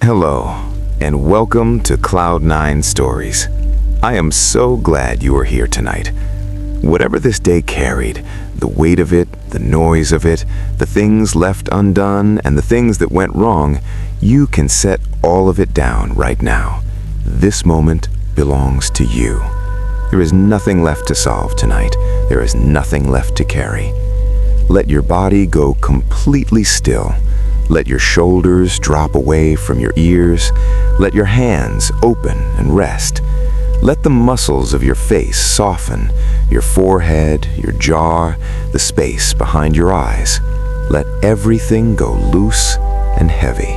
Hello, and welcome to Cloud-9 Stories. I am so glad you are here tonight. Whatever this day carried, the weight of it, the noise of it, the things left undone, and the things that went wrong, you can set all of it down right now. This moment belongs to you. There is nothing left to solve tonight. There is nothing left to carry. Let your body go completely still. Let your shoulders drop away from your ears. Let your hands open and rest. Let the muscles of your face soften, your forehead, your jaw, the space behind your eyes. Let everything go loose and heavy.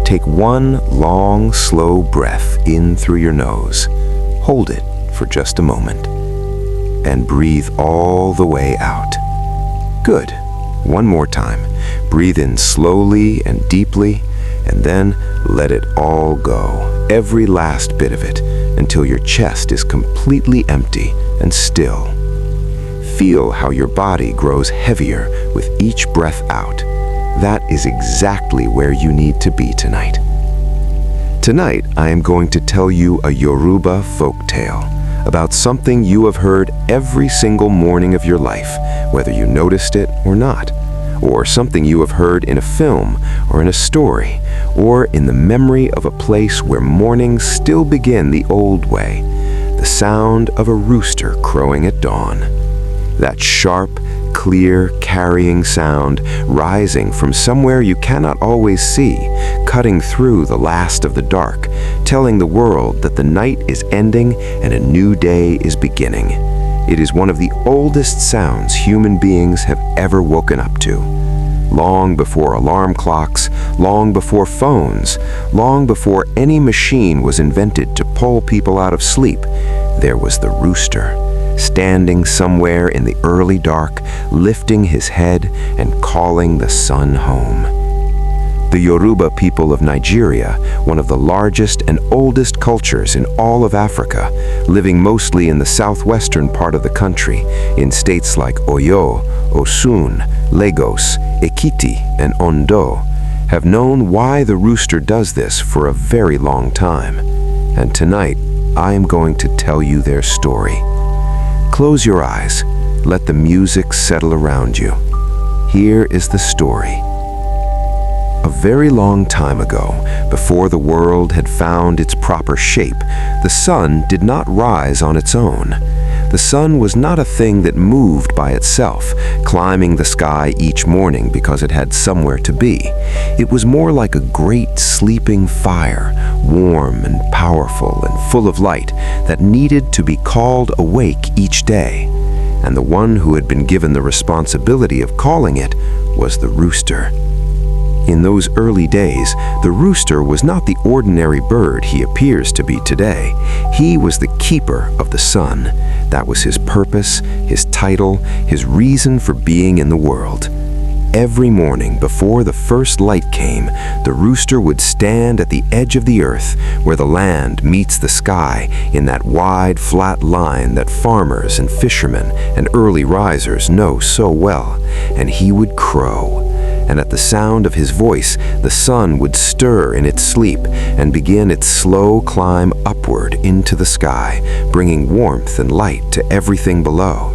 Take one long, slow breath in through your nose. Hold it for just a moment. And breathe all the way out. Good. One more time. Breathe in slowly and deeply, and then let it all go, every last bit of it, until your chest is completely empty and still. Feel how your body grows heavier with each breath out. That is exactly where you need to be tonight. Tonight, I am going to tell you a Yoruba folktale about something you have heard every single morning of your life, whether you noticed it or not, or something you have heard in a film or in a story, or in the memory of a place where mornings still begin the old way, the sound of a rooster crowing at dawn. That sharp, clear, carrying sound rising from somewhere you cannot always see, cutting through the last of the dark, telling the world that the night is ending and a new day is beginning. It is one of the oldest sounds human beings have ever woken up to. Long before alarm clocks, long before phones, long before any machine was invented to pull people out of sleep, there was the rooster, standing somewhere in the early dark, lifting his head and calling the sun home. The Yoruba people of Nigeria, one of the largest and oldest cultures in all of Africa, living mostly in the southwestern part of the country, in states like Oyo, Osun, Lagos, Ekiti, and Ondo, have known why the rooster does this for a very long time. And tonight, I am going to tell you their story. Close your eyes. Let the music settle around you. Here is the story. A very long time ago, before the world had found its proper shape, the sun did not rise on its own. The sun was not a thing that moved by itself, climbing the sky each morning because it had somewhere to be. It was more like a great sleeping fire, warm and powerful and full of light, that needed to be called awake each day. And the one who had been given the responsibility of calling it was the rooster. In those early days, the rooster was not the ordinary bird he appears to be today. He was the keeper of the sun. That was his purpose, his title, his reason for being in the world. Every morning before the first light came, the rooster would stand at the edge of the earth, where the land meets the sky, in that wide, flat line that farmers and fishermen and early risers know so well, and he would crow. And at the sound of his voice, the sun would stir in its sleep and begin its slow climb upward into the sky, bringing warmth and light to everything below.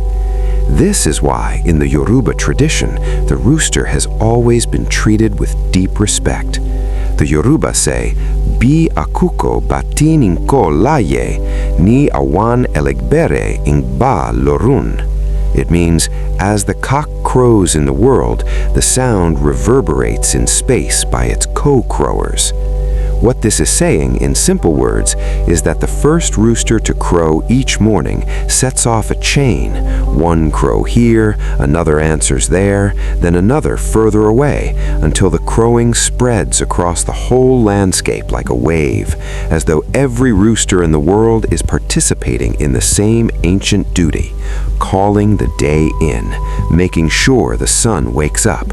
This is why, in the Yoruba tradition, the rooster has always been treated with deep respect. The Yoruba say, "Bi akuko batin inko laye, ni awan elegbere ingba lorun." It means, as the cock crows in the world, the sound reverberates in space by its co-crowers. What this is saying, in simple words, is that the first rooster to crow each morning sets off a chain. One crow here, another answers there, then another further away, until the crowing spreads across the whole landscape like a wave, as though every rooster in the world is participating in the same ancient duty, calling the day in, making sure the sun wakes up.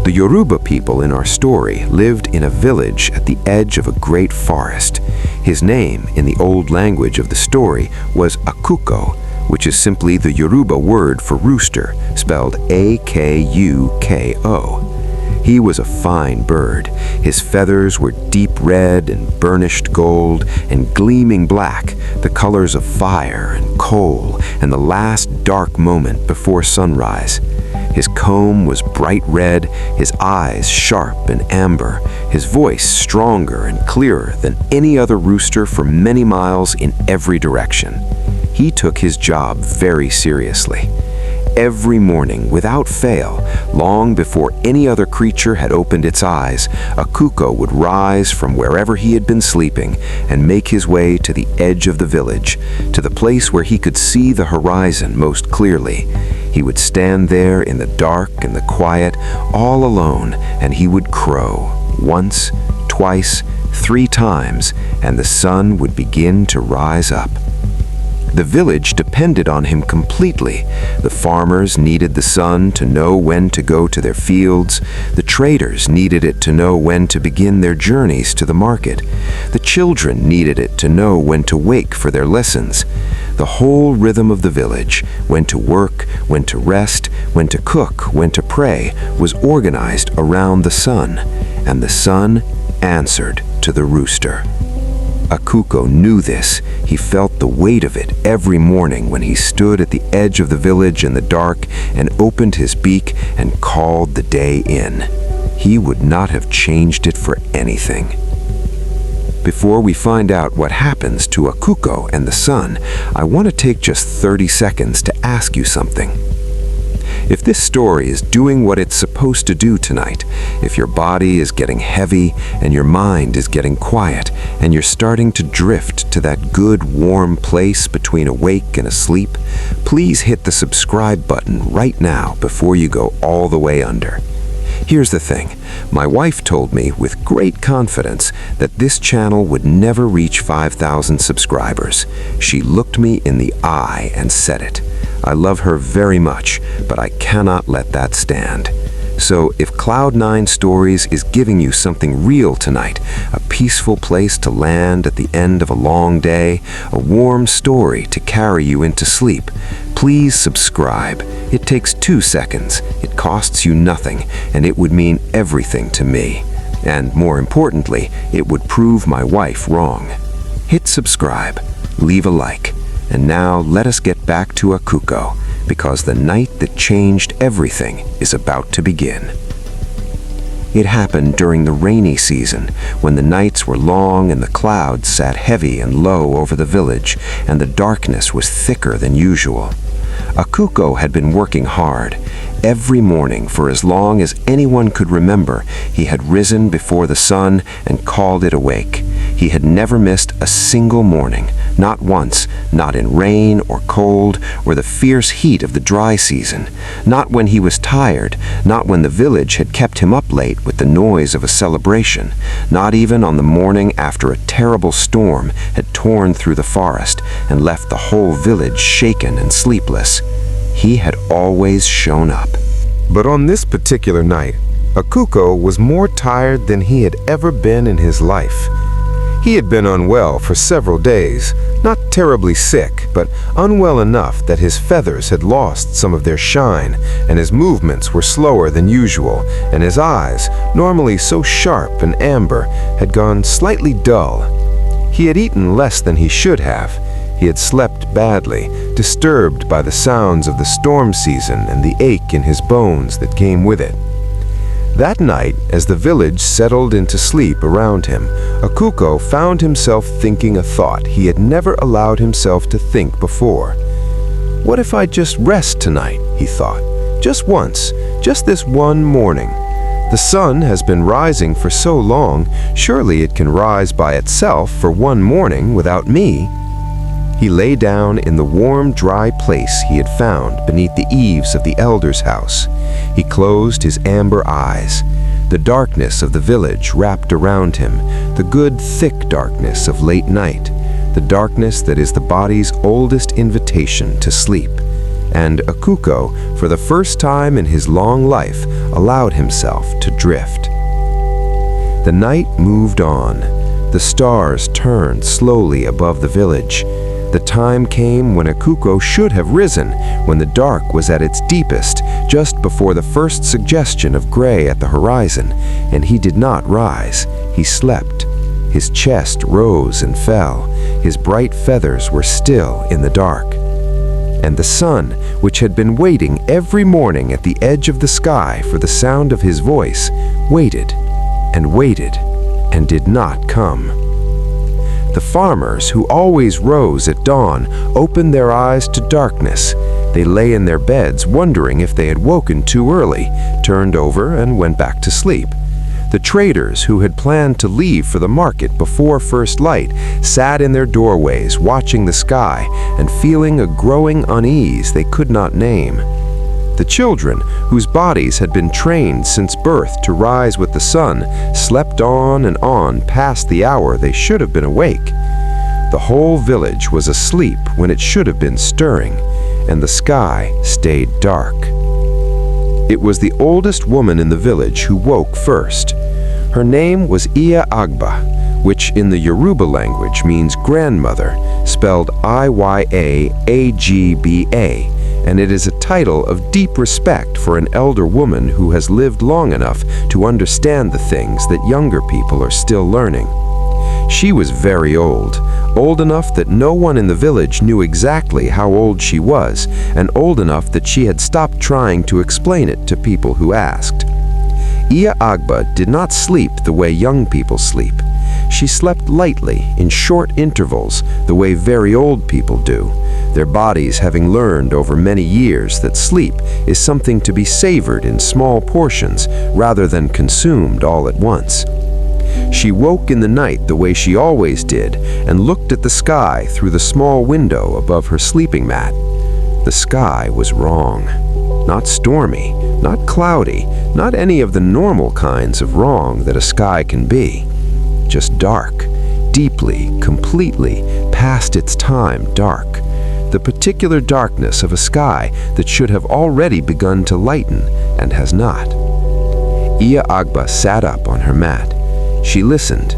The Yoruba people in our story lived in a village at the edge of a great forest. His name, in the old language of the story, was Akuko, which is simply the Yoruba word for rooster, spelled A-K-U-K-O. He was a fine bird. His feathers were deep red and burnished gold and gleaming black, the colors of fire and coal and the last dark moment before sunrise. His comb was bright red, his eyes sharp and amber, his voice stronger and clearer than any other rooster for many miles in every direction. He took his job very seriously. Every morning, without fail, long before any other creature had opened its eyes, a cuckoo would rise from wherever he had been sleeping and make his way to the edge of the village, to the place where he could see the horizon most clearly. He would stand there in the dark and the quiet, all alone, and he would crow, once, twice, 3 times, and the sun would begin to rise up. The village depended on him completely. The farmers needed the sun to know when to go to their fields. The traders needed it to know when to begin their journeys to the market. The children needed it to know when to wake for their lessons. The whole rhythm of the village, when to work, when to rest, when to cook, when to pray, was organized around the sun, and the sun answered to the rooster. A cuckoo knew this. He felt the weight of it every morning when he stood at the edge of the village in the dark and opened his beak and called the day in. He would not have changed it for anything. Before we find out what happens to a cuckoo and the sun, I want to take just 30 seconds to ask you something. If this story is doing what it's supposed to do tonight, if your body is getting heavy and your mind is getting quiet and you're starting to drift to that good warm place between awake and asleep, please hit the subscribe button right now before you go all the way under. Here's the thing, my wife told me with great confidence that this channel would never reach 5,000 subscribers. She looked me in the eye and said it. I love her very much, but I cannot let that stand. So if Cloud-9 Stories is giving you something real tonight, a peaceful place to land at the end of a long day, a warm story to carry you into sleep, please subscribe. It takes 2 seconds, it costs you nothing, and it would mean everything to me. And more importantly, it would prove my wife wrong. Hit subscribe, leave a like, and now let us get back to a cuckoo, because the night that changed everything is about to begin. It happened during the rainy season, when the nights were long and the clouds sat heavy and low over the village, and the darkness was thicker than usual. A cuckoo had been working hard. Every morning, for as long as anyone could remember, he had risen before the sun and called it awake. He had never missed a single morning, not once, not in rain or cold or the fierce heat of the dry season, not when he was tired, not when the village had kept him up late with the noise of a celebration, not even on the morning after a terrible storm had torn through the forest and left the whole village shaken and sleepless. He had always shown up. But on this particular night, a cuckoo was more tired than he had ever been in his life. He had been unwell for several days, not terribly sick, but unwell enough that his feathers had lost some of their shine, and his movements were slower than usual, and his eyes, normally so sharp and amber, had gone slightly dull. He had eaten less than he should have. He had slept badly, disturbed by the sounds of the storm season and the ache in his bones that came with it. That night, as the village settled into sleep around him, a cuckoo found himself thinking a thought he had never allowed himself to think before. What if I just rest tonight, he thought. Just once, just this one morning. The sun has been rising for so long, surely it can rise by itself for one morning without me. He lay down in the warm, dry place he had found beneath the eaves of the elder's house. He closed his amber eyes. The darkness of the village wrapped around him, the good, thick darkness of late night, the darkness that is the body's oldest invitation to sleep. And a cuckoo, for the first time in his long life, allowed himself to drift. The night moved on. The stars turned slowly above the village. The time came when Akuko should have risen, when the dark was at its deepest, just before the first suggestion of gray at the horizon, and he did not rise. He slept. His chest rose and fell. His bright feathers were still in the dark. And the sun, which had been waiting every morning at the edge of the sky for the sound of his voice, waited and did not come. The farmers, who always rose at dawn, opened their eyes to darkness. They lay in their beds wondering if they had woken too early, turned over and went back to sleep. The traders, who had planned to leave for the market before first light, sat in their doorways watching the sky and feeling a growing unease they could not name. The children, whose bodies had been trained since birth to rise with the sun, slept on and on past the hour they should have been awake. The whole village was asleep when it should have been stirring, and the sky stayed dark. It was the oldest woman in the village who woke first. Her name was Iya Agba, which in the Yoruba language means grandmother, spelled Iyagba, and it is a title of deep respect for an elder woman who has lived long enough to understand the things that younger people are still learning. She was very old enough that no one in the village knew exactly how old she was, and old enough that she had stopped trying to explain it to people who asked. Iya Agba did not sleep the way young people sleep. She slept lightly, in short intervals, the way very old people do, their bodies having learned over many years that sleep is something to be savored in small portions rather than consumed all at once. She woke in the night the way she always did and looked at the sky through the small window above her sleeping mat. The sky was wrong. Not stormy, not cloudy, not any of the normal kinds of wrong that a sky can be. Just dark, deeply, completely, past its time dark. The particular darkness of a sky that should have already begun to lighten and has not. Iya Agba sat up on her mat. She listened.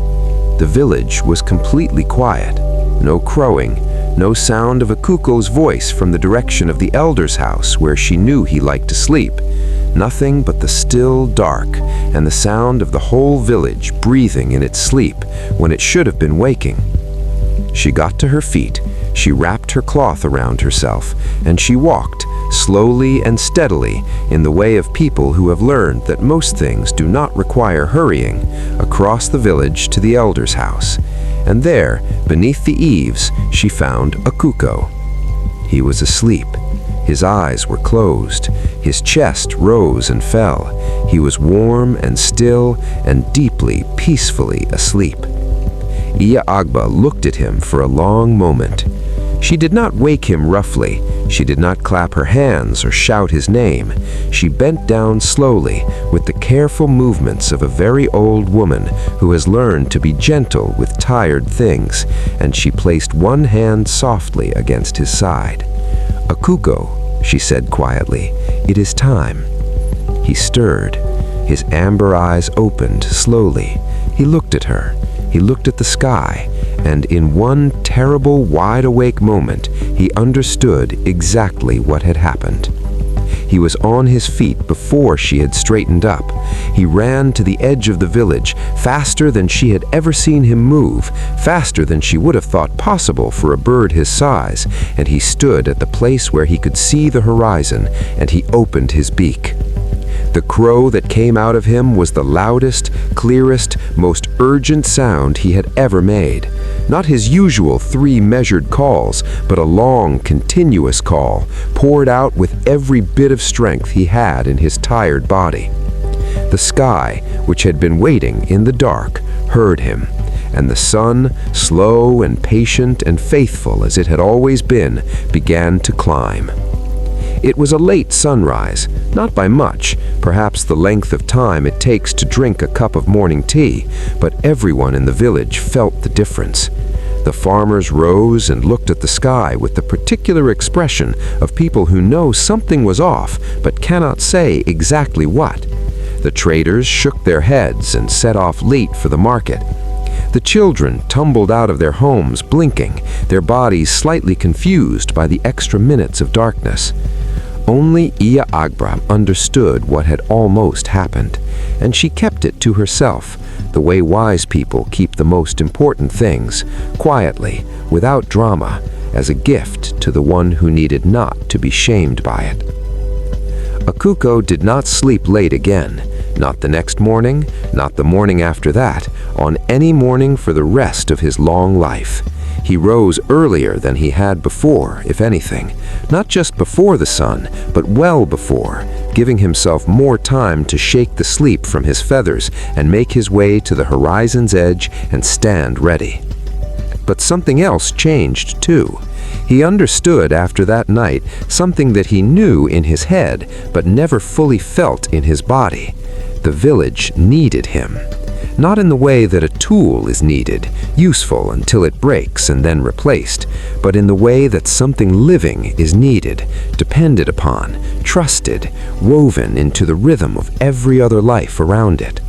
The village was completely quiet. No crowing, no sound of Akuko's voice from the direction of the elder's house where she knew he liked to sleep. Nothing but the still dark and the sound of the whole village breathing in its sleep when it should have been waking. She got to her feet, she wrapped her cloth around herself, and she walked, slowly and steadily, in the way of people who have learned that most things do not require hurrying, across the village to the elder's house. And there, beneath the eaves, she found Akuko. He was asleep. His eyes were closed. His chest rose and fell. He was warm and still and deeply, peacefully asleep. Iya Agba looked at him for a long moment. She did not wake him roughly. She did not clap her hands or shout his name. She bent down slowly with the careful movements of a very old woman who has learned to be gentle with tired things, and she placed one hand softly against his side. "Akuko," she said quietly, "it is time." He stirred. His amber eyes opened slowly. He looked at her. He looked at the sky, and in one terrible wide-awake moment, he understood exactly what had happened. He was on his feet before she had straightened up. He ran to the edge of the village, faster than she had ever seen him move, faster than she would have thought possible for a bird his size, and he stood at the place where he could see the horizon, and he opened his beak. The crow that came out of him was the loudest, clearest, most urgent sound he had ever made. Not his usual 3 measured calls, but a long, continuous call, poured out with every bit of strength he had in his tired body. The sky, which had been waiting in the dark, heard him, and the sun, slow and patient and faithful as it had always been, began to climb. It was a late sunrise, not by much, perhaps the length of time it takes to drink a cup of morning tea, but everyone in the village felt the difference. The farmers rose and looked at the sky with the particular expression of people who know something was off but cannot say exactly what. The traders shook their heads and set off late for the market. The children tumbled out of their homes blinking, their bodies slightly confused by the extra minutes of darkness. Only Iya Agbra understood what had almost happened, and she kept it to herself, the way wise people keep the most important things, quietly, without drama, as a gift to the one who needed not to be shamed by it. Akuko did not sleep late again, not the next morning, not the morning after that, on any morning for the rest of his long life. He rose earlier than he had before, if anything, not just before the sun, but well before, giving himself more time to shake the sleep from his feathers and make his way to the horizon's edge and stand ready. But something else changed too. He understood after that night something that he knew in his head but never fully felt in his body. The village needed him. Not in the way that a tool is needed, useful until it breaks and then replaced, but in the way that something living is needed, depended upon, trusted, woven into the rhythm of every other life around it.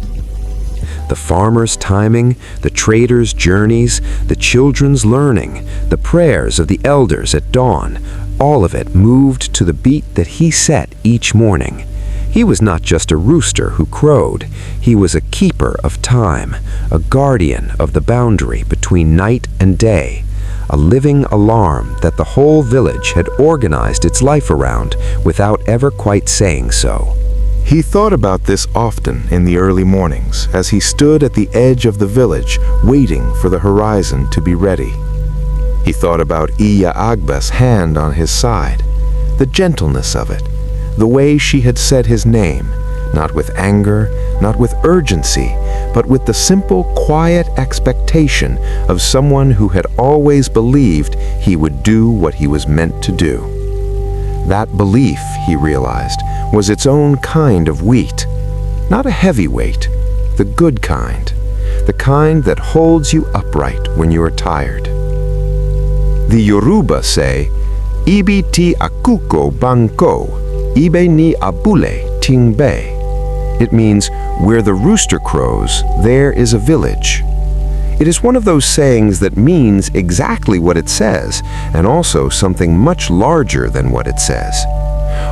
The farmer's timing, the trader's journeys, the children's learning, the prayers of the elders at dawn, all of it moved to the beat that he set each morning. He was not just a rooster who crowed. He was a keeper of time, a guardian of the boundary between night and day, a living alarm that the whole village had organized its life around without ever quite saying so. He thought about this often in the early mornings as he stood at the edge of the village waiting for the horizon to be ready. He thought about Iya Agba's hand on his side, the gentleness of it, the way she had said his name, not with anger, not with urgency, but with the simple, quiet expectation of someone who had always believed he would do what he was meant to do. That belief, he realized, was its own kind of wheat, not a heavy weight, the good kind, the kind that holds you upright when you are tired. The Yoruba say, "Ibi ti akuko banko, ibe ni abule tingbe." It means, where the rooster crows, there is a village. It is one of those sayings that means exactly what it says, and also something much larger than what it says.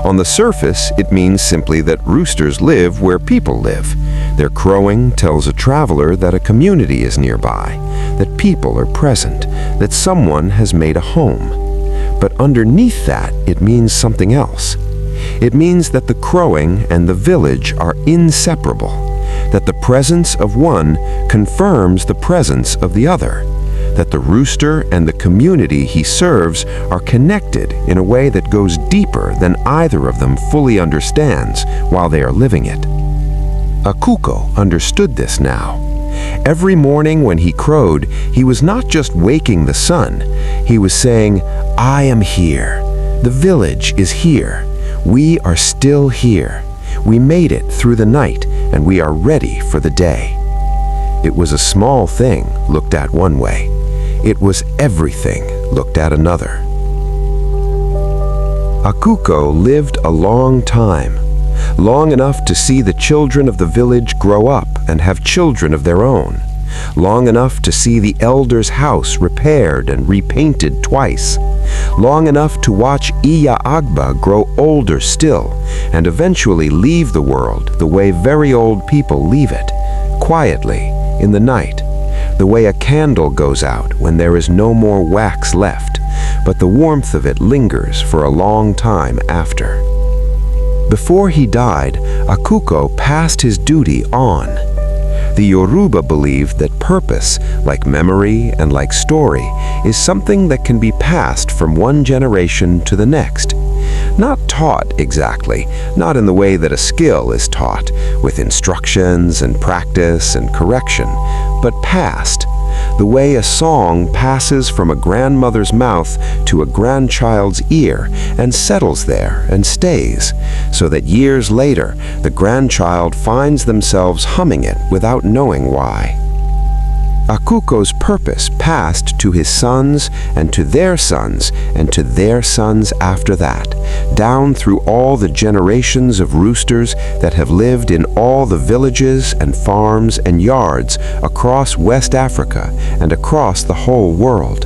On the surface, it means simply that roosters live where people live. Their crowing tells a traveler that a community is nearby, that people are present, that someone has made a home. But underneath that, it means something else. It means that the crowing and the village are inseparable, that the presence of one confirms the presence of the other, that the rooster and the community he serves are connected in a way that goes deeper than either of them fully understands while they are living it. Akuko understood this now. Every morning when he crowed, he was not just waking the sun. He was saying, "I am here. The village is here. We are still here. We made it through the night, and we are ready for the day." It was a small thing, looked at one way. It was everything, looked at another. Akuko lived a long time, long enough to see the children of the village grow up and have children of their own, long enough to see the elder's house repaired and repainted twice, long enough to watch Iya Agba grow older still and eventually leave the world the way very old people leave it, quietly, in the night, the way a candle goes out when there is no more wax left, but the warmth of it lingers for a long time after. Before he died, Akuko passed his duty on. The Yoruba believed that purpose, like memory and like story, is something that can be passed from one generation to the next. Not taught exactly, not in the way that a skill is taught, with instructions and practice and correction, but passed, the way a song passes from a grandmother's mouth to a grandchild's ear and settles there and stays, so that years later the grandchild finds themselves humming it without knowing why. Akuko's purpose passed to his sons and to their sons and to their sons after that, down through all the generations of roosters that have lived in all the villages and farms and yards across West Africa and across the whole world.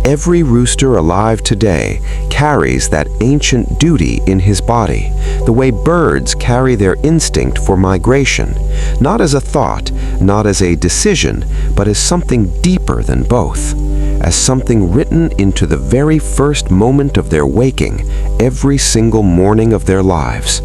Every rooster alive today carries that ancient duty in his body, the way birds carry their instinct for migration, not as a thought, not as a decision, but as something deeper than both, as something written into the very first moment of their waking, every single morning of their lives.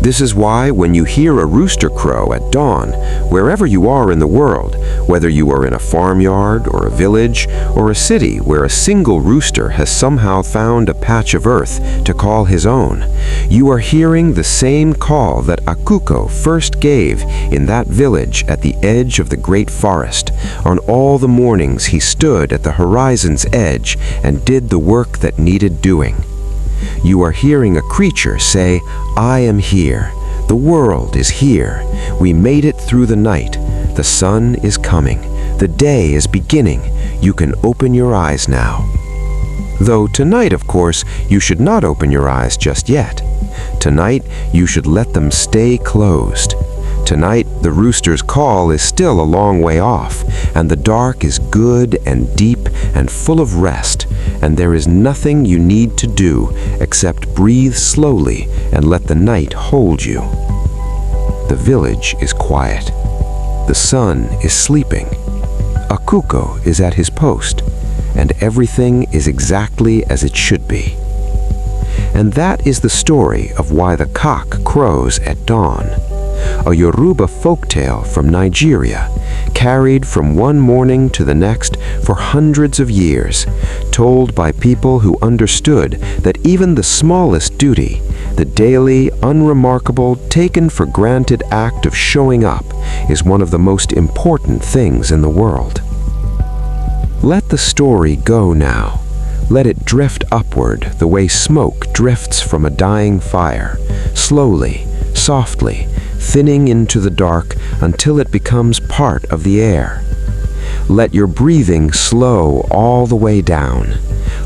This is why when you hear a rooster crow at dawn, wherever you are in the world, whether you are in a farmyard or a village or a city where a single rooster has somehow found a patch of earth to call his own, you are hearing the same call that Akuko first gave in that village at the edge of the great forest, on all the mornings he stood at the horizon's edge and did the work that needed doing. You are hearing a creature say, "I am here. The world is here. We made it through the night. The sun is coming. The day is beginning. You can open your eyes now." Though tonight, of course, you should not open your eyes just yet. Tonight, you should let them stay closed. Tonight, the rooster's call is still a long way off, and the dark is good and deep and full of rest, and there is nothing you need to do except breathe slowly and let the night hold you. The village is quiet. The sun is sleeping. Akuko is at his post, and everything is exactly as it should be. And that is the story of why the cock crows at dawn. A Yoruba folktale from Nigeria, carried from one morning to the next for hundreds of years, told by people who understood that even the smallest duty, the daily, unremarkable, taken-for-granted act of showing up, is one of the most important things in the world. Let the story go now. Let it drift upward the way smoke drifts from a dying fire, slowly, softly, thinning into the dark until it becomes part of the air. Let your breathing slow all the way down.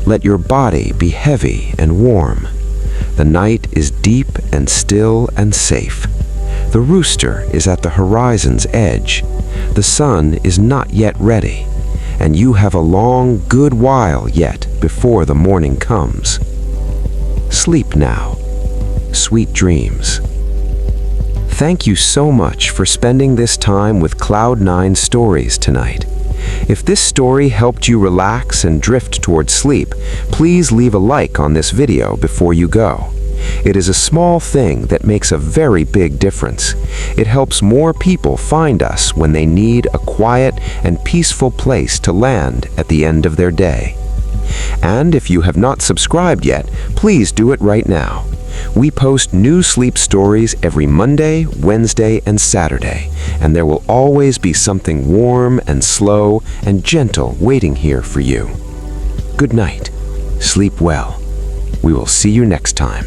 Let your body be heavy and warm. The night is deep and still and safe. The rooster is at the horizon's edge. The sun is not yet ready, and you have a long, good while yet before the morning comes. Sleep now. Sweet dreams. Thank you so much for spending this time with Cloud-9 Stories tonight. If this story helped you relax and drift toward sleep, please leave a like on this video before you go. It is a small thing that makes a very big difference. It helps more people find us when they need a quiet and peaceful place to land at the end of their day. And if you have not subscribed yet, please do it right now. We post new sleep stories every Monday, Wednesday, and Saturday, and there will always be something warm and slow and gentle waiting here for you. Good night. Sleep well. We will see you next time.